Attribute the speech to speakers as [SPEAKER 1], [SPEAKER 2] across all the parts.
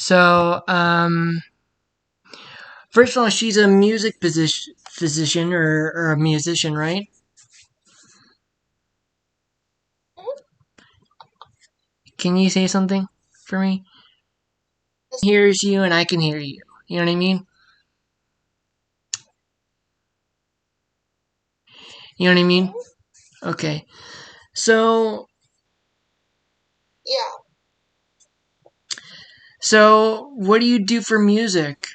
[SPEAKER 1] So, first of all, she's a music physician or a musician, right? Can you say something for me? Hears you and I can hear you. You know what I mean? You know what I mean? Okay. So,
[SPEAKER 2] Yeah.
[SPEAKER 1] so what do you do for music?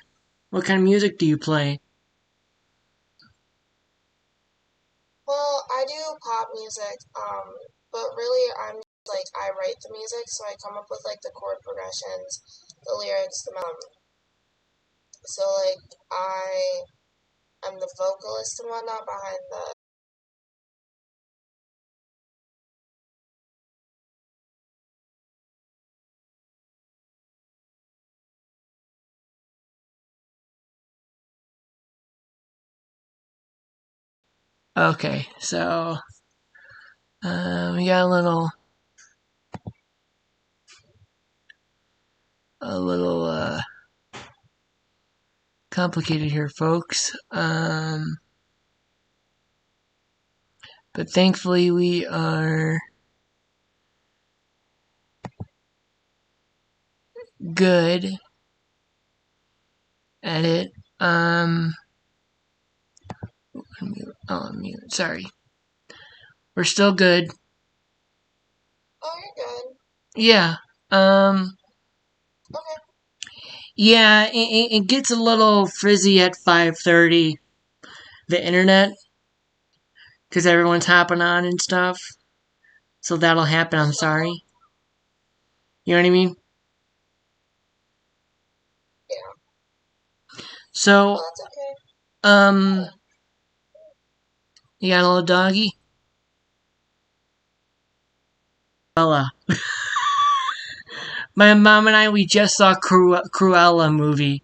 [SPEAKER 1] What kind of music do you play?
[SPEAKER 2] Well, I do pop music, but really I'm just like I write the music, so I come up with like the chord progressions, the lyrics, the so like I'm the vocalist and whatnot behind the.
[SPEAKER 1] Okay, so we got a little complicated here, folks. But thankfully we are good at it. Mute. Sorry, we're still good.
[SPEAKER 2] Oh, you're good.
[SPEAKER 1] Yeah. Um.
[SPEAKER 2] Okay.
[SPEAKER 1] Yeah. It gets a little frizzy at 5:30. The internet, because everyone's hopping on and stuff. So that'll happen. I'm sorry. You know what I mean?
[SPEAKER 2] Yeah.
[SPEAKER 1] So,
[SPEAKER 2] Well, that's okay.
[SPEAKER 1] um, you got a little doggy? Cruella. My mom and I, we just saw Cruella movie.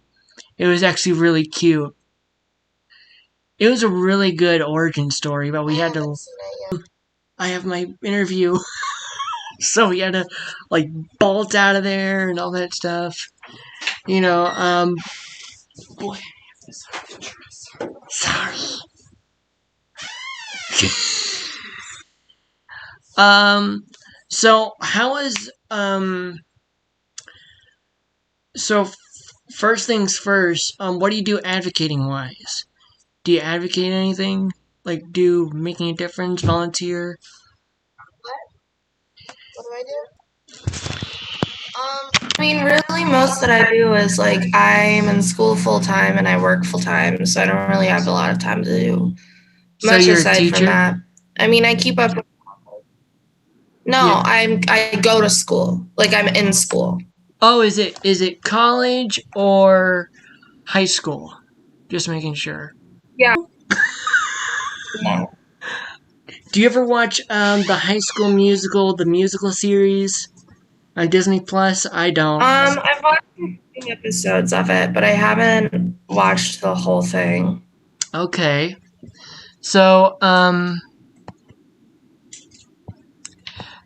[SPEAKER 1] It was actually really cute. It was a really good origin story, but
[SPEAKER 2] I
[SPEAKER 1] we had
[SPEAKER 2] haven't
[SPEAKER 1] to.
[SPEAKER 2] seen it yet.
[SPEAKER 1] I have my interview, so we had to like bolt out of there and all that stuff. You know, boy, sorry. um, so how is so first things first. What do you do advocating wise? Do you advocate anything? Like do making a difference, volunteer?
[SPEAKER 2] What? What do I do? I mean, really, most that I do is like I'm in school full time and I work full time, so I don't really have a lot of time to do
[SPEAKER 1] So
[SPEAKER 2] much
[SPEAKER 1] you're a
[SPEAKER 2] aside from
[SPEAKER 1] teacher?
[SPEAKER 2] that. I mean, I keep up.
[SPEAKER 1] Yeah.
[SPEAKER 2] No, I go to school. Like I'm in school.
[SPEAKER 1] Oh, is it college or high school? Just making sure.
[SPEAKER 2] Yeah. No.
[SPEAKER 1] Do you ever watch the High School Musical, the musical series on Disney Plus? I don't.
[SPEAKER 2] I've watched a few episodes of it, but I haven't watched the whole thing.
[SPEAKER 1] Okay. So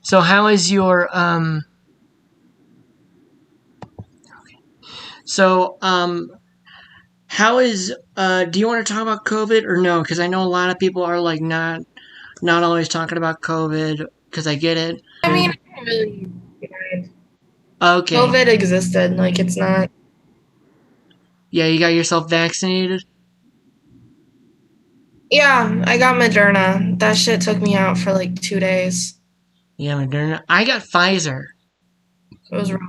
[SPEAKER 1] so how is your so how is do you want to talk about COVID or no? Because I know a lot of people are like not always talking about COVID because I get it.
[SPEAKER 2] I mean, I don't really.
[SPEAKER 1] Okay.
[SPEAKER 2] COVID existed. Like it's not.
[SPEAKER 1] Yeah, you got yourself vaccinated?
[SPEAKER 2] Yeah, I got Moderna. That shit took me out for like 2 days.
[SPEAKER 1] Yeah, Moderna. I got Pfizer.
[SPEAKER 2] It was rough.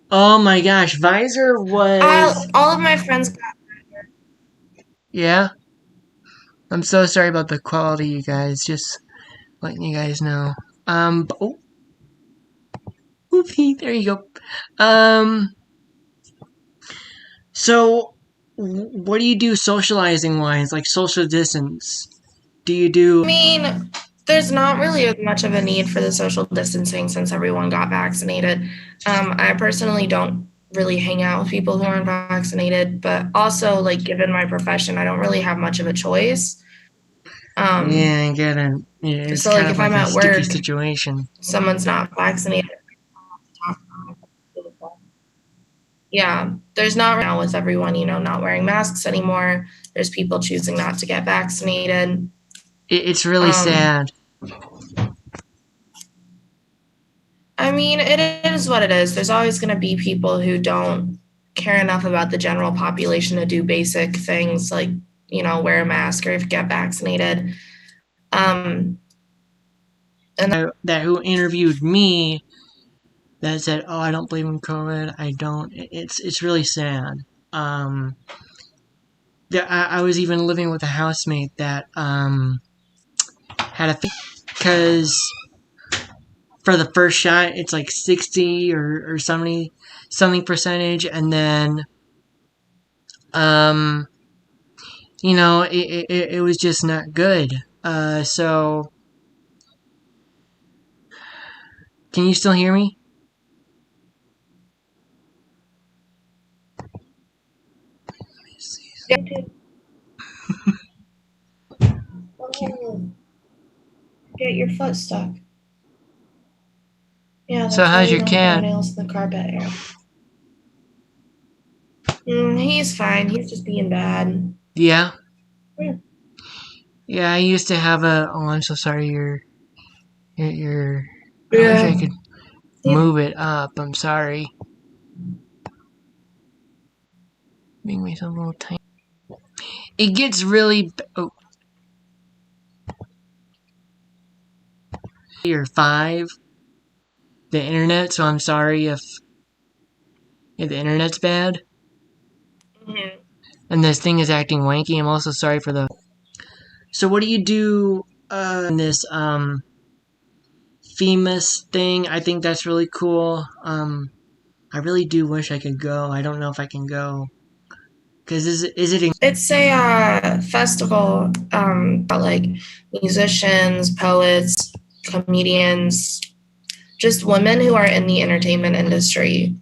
[SPEAKER 1] Oh my gosh, Pfizer was
[SPEAKER 2] All of my friends got.
[SPEAKER 1] yeah. I'm so sorry about the quality, you guys. Just letting you guys know. Oh, oopsie, there you go. Um, so what do you do socializing wise, like social distance? Do you
[SPEAKER 2] I
[SPEAKER 1] do?
[SPEAKER 2] mean, there's not really as much of a need for the social distancing since everyone got vaccinated. I personally don't really hang out with people who aren't vaccinated, but also, like, given my profession, I don't really have much of a choice. Um,
[SPEAKER 1] Yeah, I get it. Yeah, it's
[SPEAKER 2] so,
[SPEAKER 1] kind
[SPEAKER 2] like,
[SPEAKER 1] of
[SPEAKER 2] if I'm
[SPEAKER 1] like a
[SPEAKER 2] at
[SPEAKER 1] sticky
[SPEAKER 2] work,
[SPEAKER 1] situation.
[SPEAKER 2] someone's not vaccinated. Yeah, there's not right now with everyone, not wearing masks anymore. There's people choosing not to get vaccinated.
[SPEAKER 1] It's really
[SPEAKER 2] Um,
[SPEAKER 1] sad.
[SPEAKER 2] I mean, it is what it is. There's always going to be people who don't care enough about the general population to do basic things like, wear a mask or get vaccinated. Um, and
[SPEAKER 1] That who interviewed me that said, "Oh, I don't believe in COVID. I don't." It's really sad. Um, I was even living with a housemate that had a because for the first shot it's like 60 or 70 something percentage, and then um it was just not good. So can you still hear me?
[SPEAKER 2] yeah, get your foot stuck. Yeah,
[SPEAKER 1] So
[SPEAKER 2] that's why
[SPEAKER 1] how's
[SPEAKER 2] we
[SPEAKER 1] your
[SPEAKER 2] don't put our
[SPEAKER 1] cat?
[SPEAKER 2] nails in the carpet. Aaron. He's fine. He's just being bad.
[SPEAKER 1] Yeah.
[SPEAKER 2] Yeah.
[SPEAKER 1] Yeah, I used to have a. Oh, I'm so sorry. You're. I wish I
[SPEAKER 2] Yeah.
[SPEAKER 1] could move it up. I'm sorry. Make myself a little tiny. It gets really. Oh, you're 5. The internet. So I'm sorry if the internet's bad
[SPEAKER 2] Mhm.
[SPEAKER 1] and this thing is acting wanky. I'm also sorry for the. So what do you do in this famous thing? I think that's really cool. I really do wish I could go. I don't know if I can go because is it in
[SPEAKER 2] It's a festival about like musicians, poets, comedians, just women who are in the entertainment industry.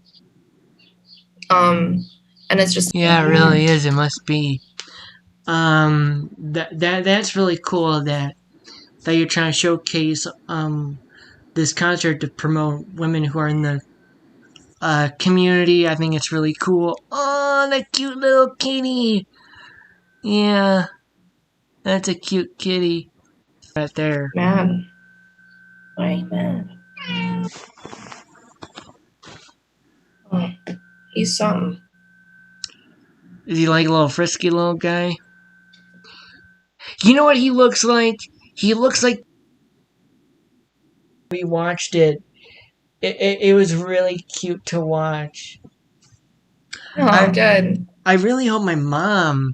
[SPEAKER 2] Um, and it's just
[SPEAKER 1] Yeah, it really is. It must be. That's really cool that you're trying to showcase this concert to promote women who are in the community. I think it's really cool. Oh, that cute little kitty. Yeah, that's a cute kitty right there.
[SPEAKER 2] mad. Why are you mad? Oh, he's something.
[SPEAKER 1] Is he like a little frisky little guy? You know what he looks like? He looks like we watched it. It was really cute to watch.
[SPEAKER 2] Oh,
[SPEAKER 1] I
[SPEAKER 2] good.
[SPEAKER 1] I really hope my mom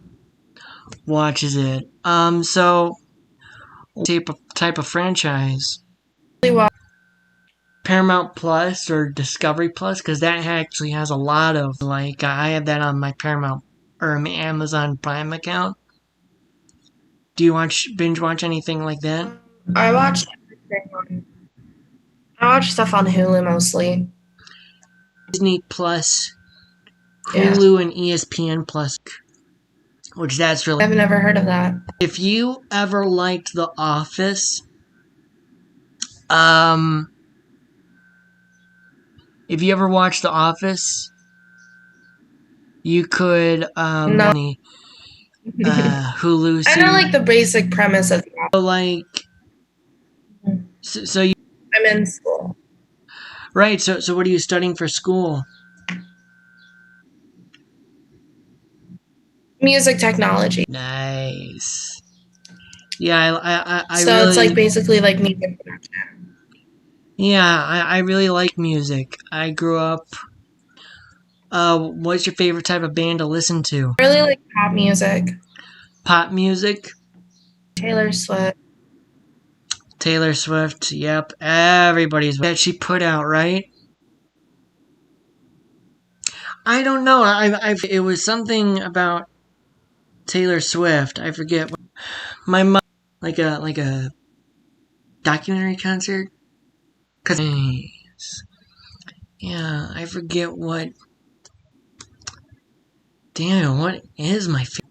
[SPEAKER 1] watches it. So type of franchise.
[SPEAKER 2] Really well.
[SPEAKER 1] Paramount Plus or Discovery Plus, because that actually has a lot of like I have that on my Paramount or my Amazon Prime account. Do you watch binge watch anything like that?
[SPEAKER 2] I watch everything on. I watch stuff on Hulu mostly.
[SPEAKER 1] Disney Plus,
[SPEAKER 2] Yeah,
[SPEAKER 1] Hulu, and ESPN Plus, which that's really.
[SPEAKER 2] I've never heard of that.
[SPEAKER 1] If you ever liked The Office, um, if you ever watched The Office, you could
[SPEAKER 2] No,
[SPEAKER 1] Hulu
[SPEAKER 2] I know
[SPEAKER 1] series.
[SPEAKER 2] like the basic premise of the
[SPEAKER 1] Like so you
[SPEAKER 2] I'm in school.
[SPEAKER 1] right. So what are you studying for school?
[SPEAKER 2] Music technology.
[SPEAKER 1] Nice. Yeah, I
[SPEAKER 2] So it's like
[SPEAKER 1] really,
[SPEAKER 2] basically like music production.
[SPEAKER 1] yeah, I really like music. I grew up. What's your favorite type of band to listen to?
[SPEAKER 2] I really like pop music.
[SPEAKER 1] Pop music.
[SPEAKER 2] Taylor Swift.
[SPEAKER 1] Taylor Swift. Yep, everybody's that she put out, right? I don't know. It was something about Taylor Swift. I forget. My mom like a documentary concert. Cause yeah, I forget what. Damn, what is my favorite?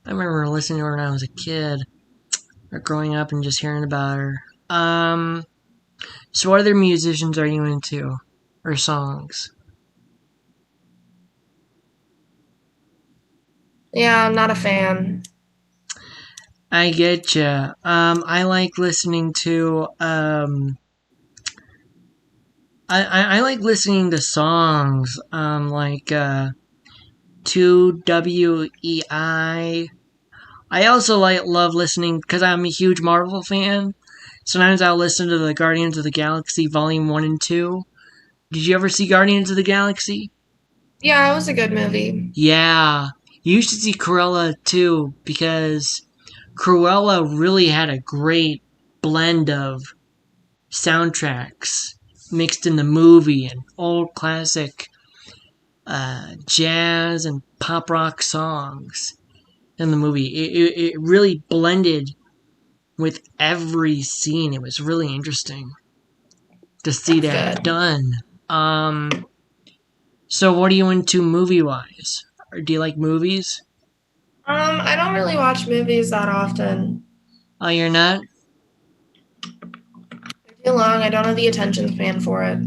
[SPEAKER 1] I remember listening to her when I was a kid, or growing up and just hearing about her. So what other musicians are you into, or songs?
[SPEAKER 2] Yeah, I'm not a fan.
[SPEAKER 1] I get you. I like listening to I like listening to songs like 2WEI. I also love listening because I'm a huge Marvel fan. Sometimes I'll listen to the Guardians of the Galaxy Volume 1 and 2. Did you ever see Guardians of the Galaxy?
[SPEAKER 2] Yeah, it was a good movie.
[SPEAKER 1] Yeah. You should see Cruella too because Cruella really had a great blend of soundtracks mixed in the movie and old classic jazz and pop rock songs in the movie. It really blended with every scene. It was really interesting to see
[SPEAKER 2] That's
[SPEAKER 1] that
[SPEAKER 2] good.
[SPEAKER 1] done. Um, so what are you into movie wise? Or do you like movies?
[SPEAKER 2] I don't really watch movies that often.
[SPEAKER 1] Oh, you're not?
[SPEAKER 2] They're too long. I don't have the attention span for it.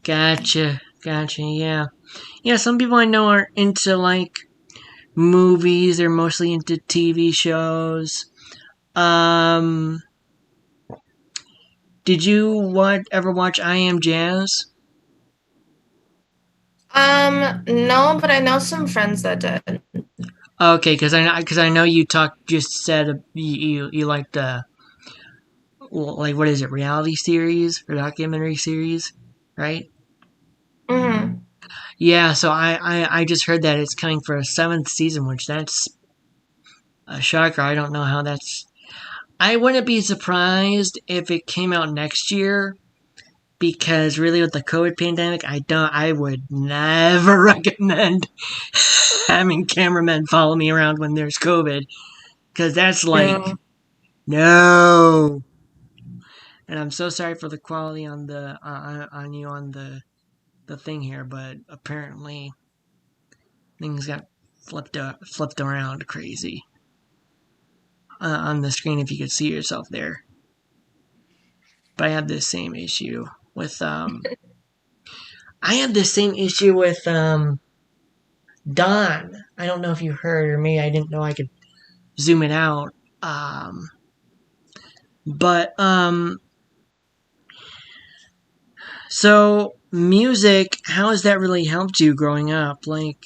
[SPEAKER 1] Gotcha, yeah. Yeah, some people I know are into like movies, they're mostly into TV shows. Um, did you ever watch I Am Jazz?
[SPEAKER 2] No, but I know some friends that did.
[SPEAKER 1] Okay, because I know you just said you like the like what is it, reality series or documentary series, right?
[SPEAKER 2] Hmm.
[SPEAKER 1] Yeah, so I just heard that it's coming for a seventh season, which that's a shocker. I don't know how that's. I wouldn't be surprised if it came out next year because really with the COVID pandemic, I would never recommend having cameramen follow me around when there's COVID because that's like
[SPEAKER 2] Yeah.
[SPEAKER 1] no. And I'm so sorry for the quality on the thing here, but apparently things got flipped around crazy on the screen if you could see yourself there. But I have this same issue with I have this same issue with Don. I don't know if you heard or maybe I didn't know I could zoom it out. Um, but so music, how has that really helped you growing up? Like,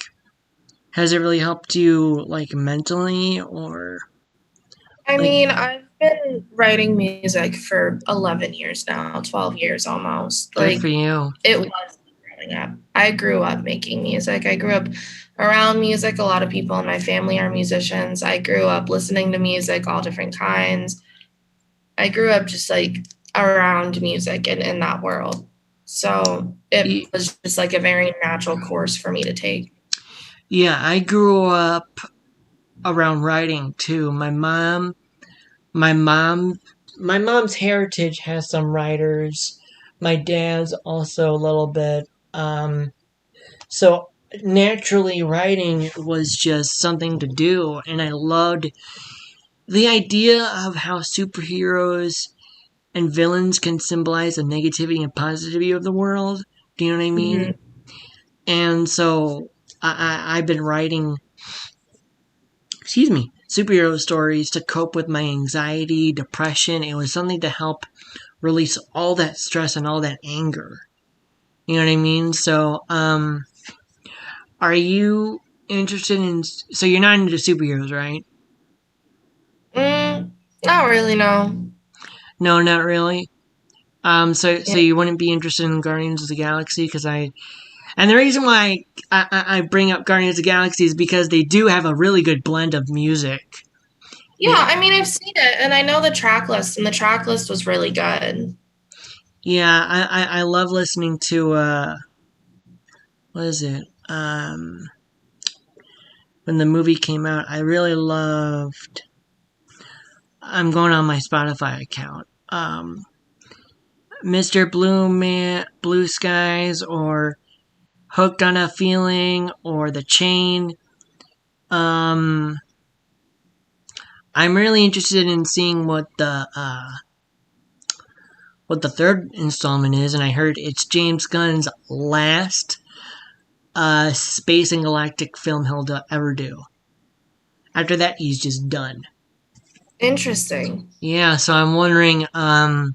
[SPEAKER 1] has it really helped you like mentally or
[SPEAKER 2] I
[SPEAKER 1] like
[SPEAKER 2] mean, I've been writing music for 11 years now, 12 years almost.
[SPEAKER 1] good
[SPEAKER 2] Like,
[SPEAKER 1] for you?
[SPEAKER 2] it was growing up. I grew up making music. I grew up around music. A lot of people in my family are musicians. I grew up listening to music, all different kinds. I grew up just like around music and in that world. So it was just like a very natural course for me to take.
[SPEAKER 1] Yeah, I grew up around writing too. My mom, my mom's heritage has some writers. My dad's also a little bit. So naturally, writing was just something to do, and I loved the idea of how superheroes and villains can symbolize the negativity and positivity of the world. Do you know what I mean?
[SPEAKER 2] Hmm.
[SPEAKER 1] And so I've been writing, excuse me, superhero stories to cope with my anxiety, depression. It was something to help release all that stress and all that anger. You know what I mean? So, are you interested in? So you're not into superheroes, right?
[SPEAKER 2] Mm, not really, no.
[SPEAKER 1] No, not really. So
[SPEAKER 2] Yeah.
[SPEAKER 1] you wouldn't be interested in Guardians of the Galaxy because and the reason why I bring up Guardians of the Galaxy is because they do have a really good blend of music.
[SPEAKER 2] Yeah,
[SPEAKER 1] They,
[SPEAKER 2] I mean, I've seen it and I know the track list, and the track list was really good.
[SPEAKER 1] yeah, I love listening to what is it? When the movie came out, I really loved. I'm going on my Spotify account. Mr. Blue Skies, or Hooked on a Feeling, or The Chain. Um, I'm really interested in seeing what the third installment is, and I heard it's James Gunn's last space and galactic film he'll ever do. After that, he's just done.
[SPEAKER 2] Interesting.
[SPEAKER 1] Yeah, so I'm wondering how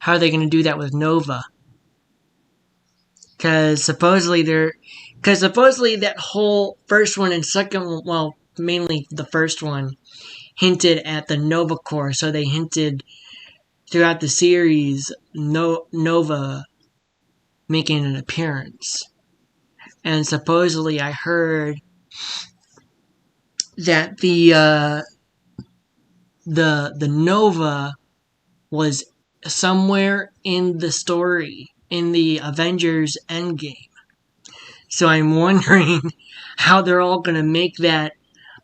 [SPEAKER 1] are they going to do that with Nova? Because supposedly that whole first one and second one, well, mainly the first one, hinted at the Nova Corps. So they hinted throughout the series Nova making an appearance. And supposedly I heard that the Nova was somewhere in the story in the Avengers Endgame. So I'm wondering how they're all going to make that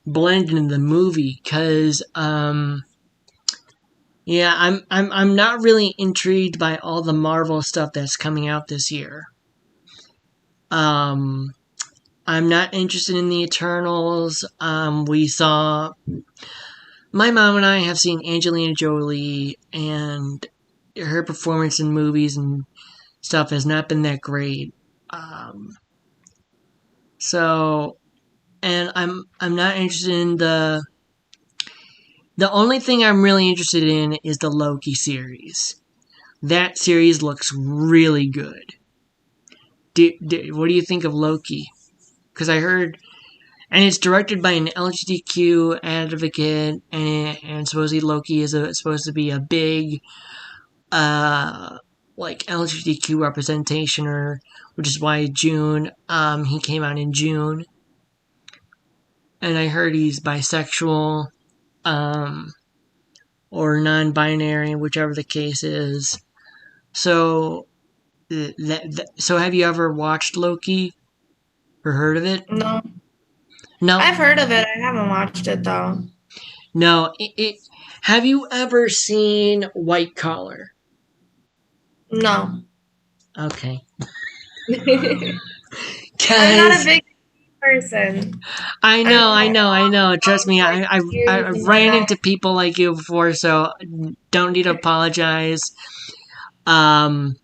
[SPEAKER 1] blend in the movie because yeah, I'm not really intrigued by all the Marvel stuff that's coming out this year. Um I'm not interested in the Eternals. We saw my mom and I have seen Angelina Jolie, and her performance in movies and stuff has not been that great. Um, so, and I'm not interested in the only thing I'm really interested in is the Loki series. That series looks really good. What do you think of Loki? Because I heard, and it's directed by an LGBTQ advocate, and supposedly Loki is supposed to be a big uh, like LGBTQ representation, or which is why June he came out in June, and I heard he's bisexual um, or non-binary, whichever the case is. So so have you ever watched Loki or heard of it?
[SPEAKER 2] No,
[SPEAKER 1] No,
[SPEAKER 2] I've heard of it. I haven't watched it though.
[SPEAKER 1] no. Have you ever seen White Collar?
[SPEAKER 2] No.
[SPEAKER 1] Okay,
[SPEAKER 2] I'm not a
[SPEAKER 1] because
[SPEAKER 2] big person.
[SPEAKER 1] I
[SPEAKER 2] I'm
[SPEAKER 1] know, I
[SPEAKER 2] more
[SPEAKER 1] know, I know. Trust
[SPEAKER 2] on
[SPEAKER 1] me,
[SPEAKER 2] like
[SPEAKER 1] I
[SPEAKER 2] series and
[SPEAKER 1] ran
[SPEAKER 2] whatnot.
[SPEAKER 1] into people like you before, so don't need to apologize. Um,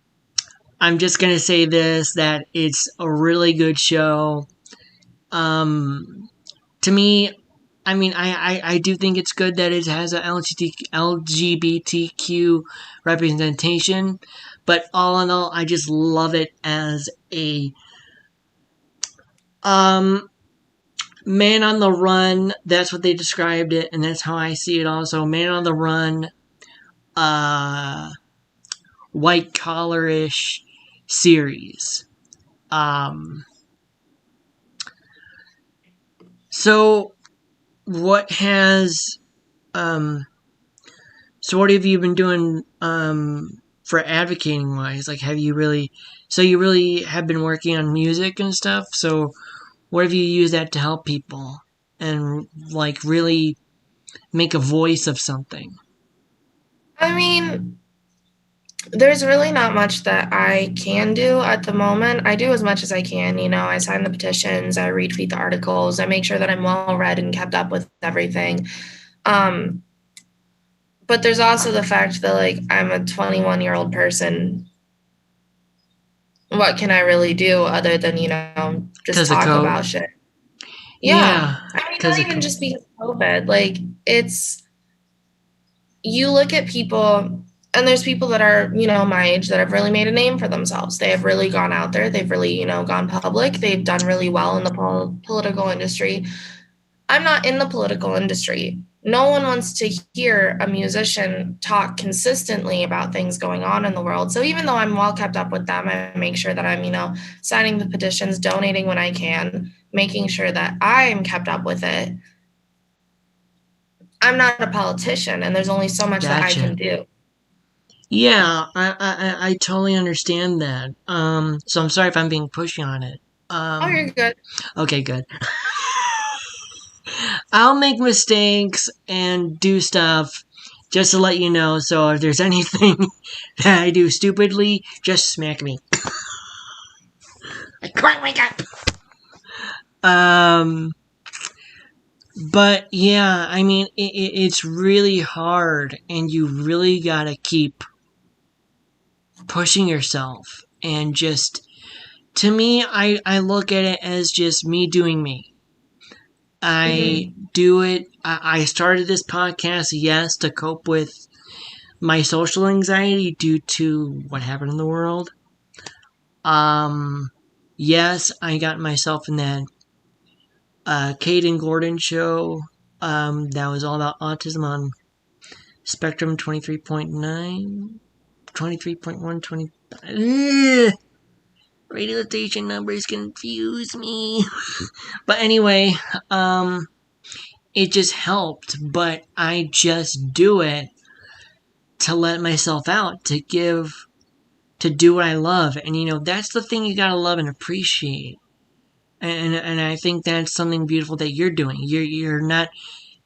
[SPEAKER 1] I'm just gonna say this: that it's a really good show. Um, to me, I mean, I do think it's good that it has a LGBTQ representation, but all in all, I just love it as a um man on the run. That's what they described it, and that's how I see it. Also, man on the run, uh, white collarish series. Um, so what has um, so what have you been doing for advocating wise? Like, have you really? So you really have been working on music and stuff. So what have you used that to help people and like really make a voice of something?
[SPEAKER 2] I mean, there's really not much that I can do at the moment. I do as much as I can. I sign the petitions, I retweet the articles, I make sure that I'm well read and kept up with everything. Um, but there's also the fact that like I'm a 21-year-old person. What can I really do other than, just
[SPEAKER 1] Because of
[SPEAKER 2] talk
[SPEAKER 1] code.
[SPEAKER 2] about shit? Yeah.
[SPEAKER 1] Yeah,
[SPEAKER 2] I mean,
[SPEAKER 1] because
[SPEAKER 2] not
[SPEAKER 1] of
[SPEAKER 2] even just because of COVID. Like, you look at people, and there's people that are, my age that have really made a name for themselves. They have really gone out there. They've really, gone public. They've done really well in the political industry. I'm not in the political industry. No one wants to hear a musician talk consistently about things going on in the world. So even though I'm well kept up with them, I make sure that I'm, signing the petitions, donating when I can, making sure that I'm kept up with it. I'm not a politician, and there's only so much that I
[SPEAKER 1] gotcha.
[SPEAKER 2] can do.
[SPEAKER 1] Yeah, I totally understand that. So I'm sorry if I'm being pushy on it.
[SPEAKER 2] Oh,
[SPEAKER 1] Um,
[SPEAKER 2] you're good.
[SPEAKER 1] okay, good. I'll make mistakes and do stuff just to let you know. So if there's anything that I do stupidly, just smack me. Like, come on, wake up. Um, but yeah, I mean, it's really hard, and you really gotta keep pushing yourself. And just, to me, I look at it as just me doing me. I do it. I started this podcast, yes, to cope with my social anxiety due to what happened in the world. Um, yes, I got myself in that Kate and Gordon show. That was all about autism on Spectrum 23.9, 23.1, 20. Radio station numbers confuse me. But anyway, um, it just helped. But I just do it to let myself out, to do what I love. And that's the thing you gotta love and appreciate. And I think that's something beautiful that you're doing. You're not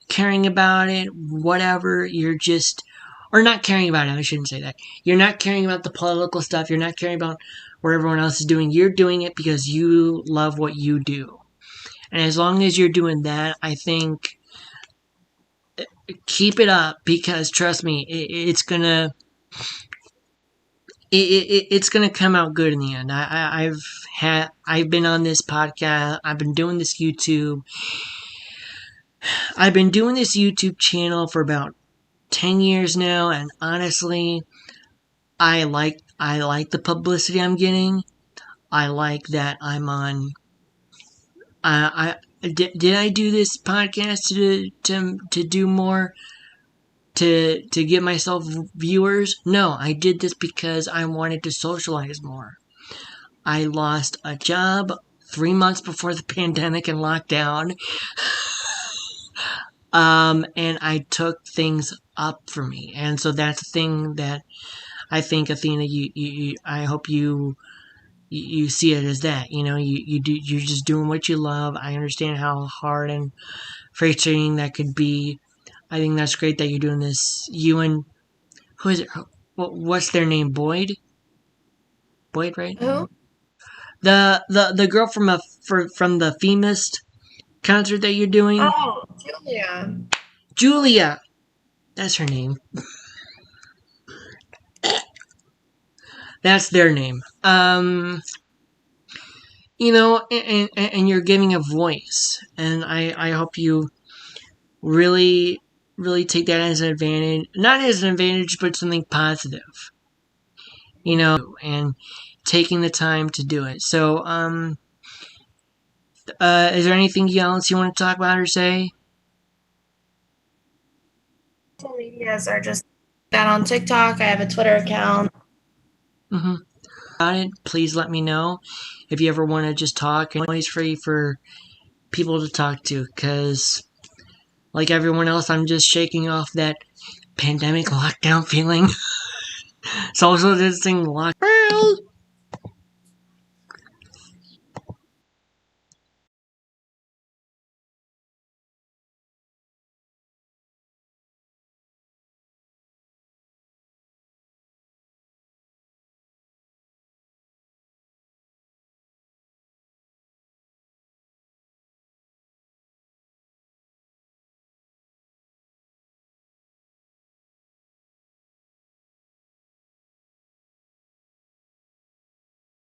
[SPEAKER 1] caring about it, whatever. You're just, or not caring about it. I shouldn't say that. You're not caring about the political stuff. You're not caring about what everyone else is doing. You're doing it because you love what you do. And as long as you're doing that, I think keep it up, because trust me, it's gonna it's gonna come out good in the end. I've been on this podcast. I've been doing this YouTube. I've been doing this YouTube channel for about 10 years now, and honestly, I like the publicity I'm getting. I like that I'm on. Did I do this podcast to do more, to get myself viewers? No, I did this because I wanted to socialize more. I lost a job 3 months before the pandemic and lockdown. And I took things up for me, and so that's the thing that I think, Athena. I hope you see it as that. You're just doing what you love. I understand how hard and frustrating that could be. I think that's great that you're doing this. You and who is it? What's their name? Boyd, right?
[SPEAKER 2] Who?
[SPEAKER 1] The girl from the Femist concert that you're doing.
[SPEAKER 2] Oh, Julia.
[SPEAKER 1] Julia. That's her name. That's their name. And you're giving a voice, and I hope you really, really take that as an advantage. Not as an advantage, but something positive. And taking the time to do it. So, is there anything else you want to talk about or say?
[SPEAKER 2] Social medias are just that on TikTok. I have a Twitter account.
[SPEAKER 1] Mm-hmm. About it, please let me know if you ever want to just talk. I'm always free for people to talk to, because like everyone else, I'm just shaking off that pandemic lockdown feeling. Social distancing lockdown.